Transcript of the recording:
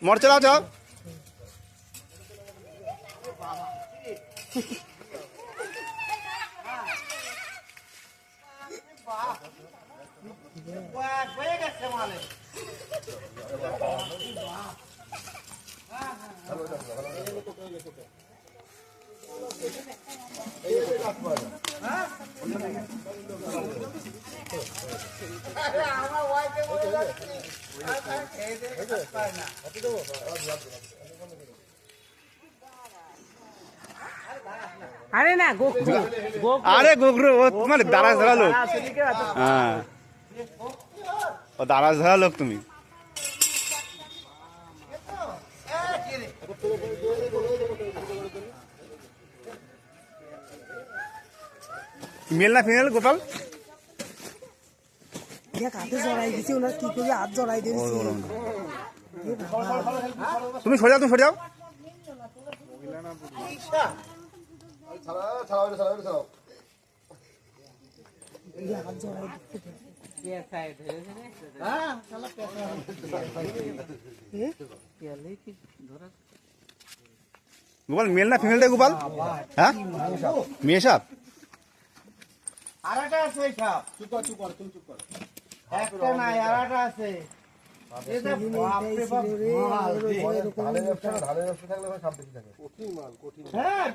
मोड़ चलाओ जाओ। अरे ना गोखरू अरे गोखरू वो तुम्हारे दारा धरा लोग। हाँ वो दारा धरा लोग तुम्ही मेल ना फीमेल गोपाल ये काटे जराई दिसी उना की করে হাত জড়াই দিছি তুমি সরে যাও, তুমি সরে যাও। হাত জড়াই দিছি ये साइड है हां साला पैसा हैं क्या लेके धरा गोपाल मेल ना फीमेल दे गोपाल हाँ मेয়ে সাপ আরেকটা আছে সাপ চুপ কর একটা না আরেকটা আছে এটা বাপ রে বাপ ঢালের ব্যবসা থাকলে সাপ বেশি থাকে কঠিন মাল কঠিন হ্যাঁ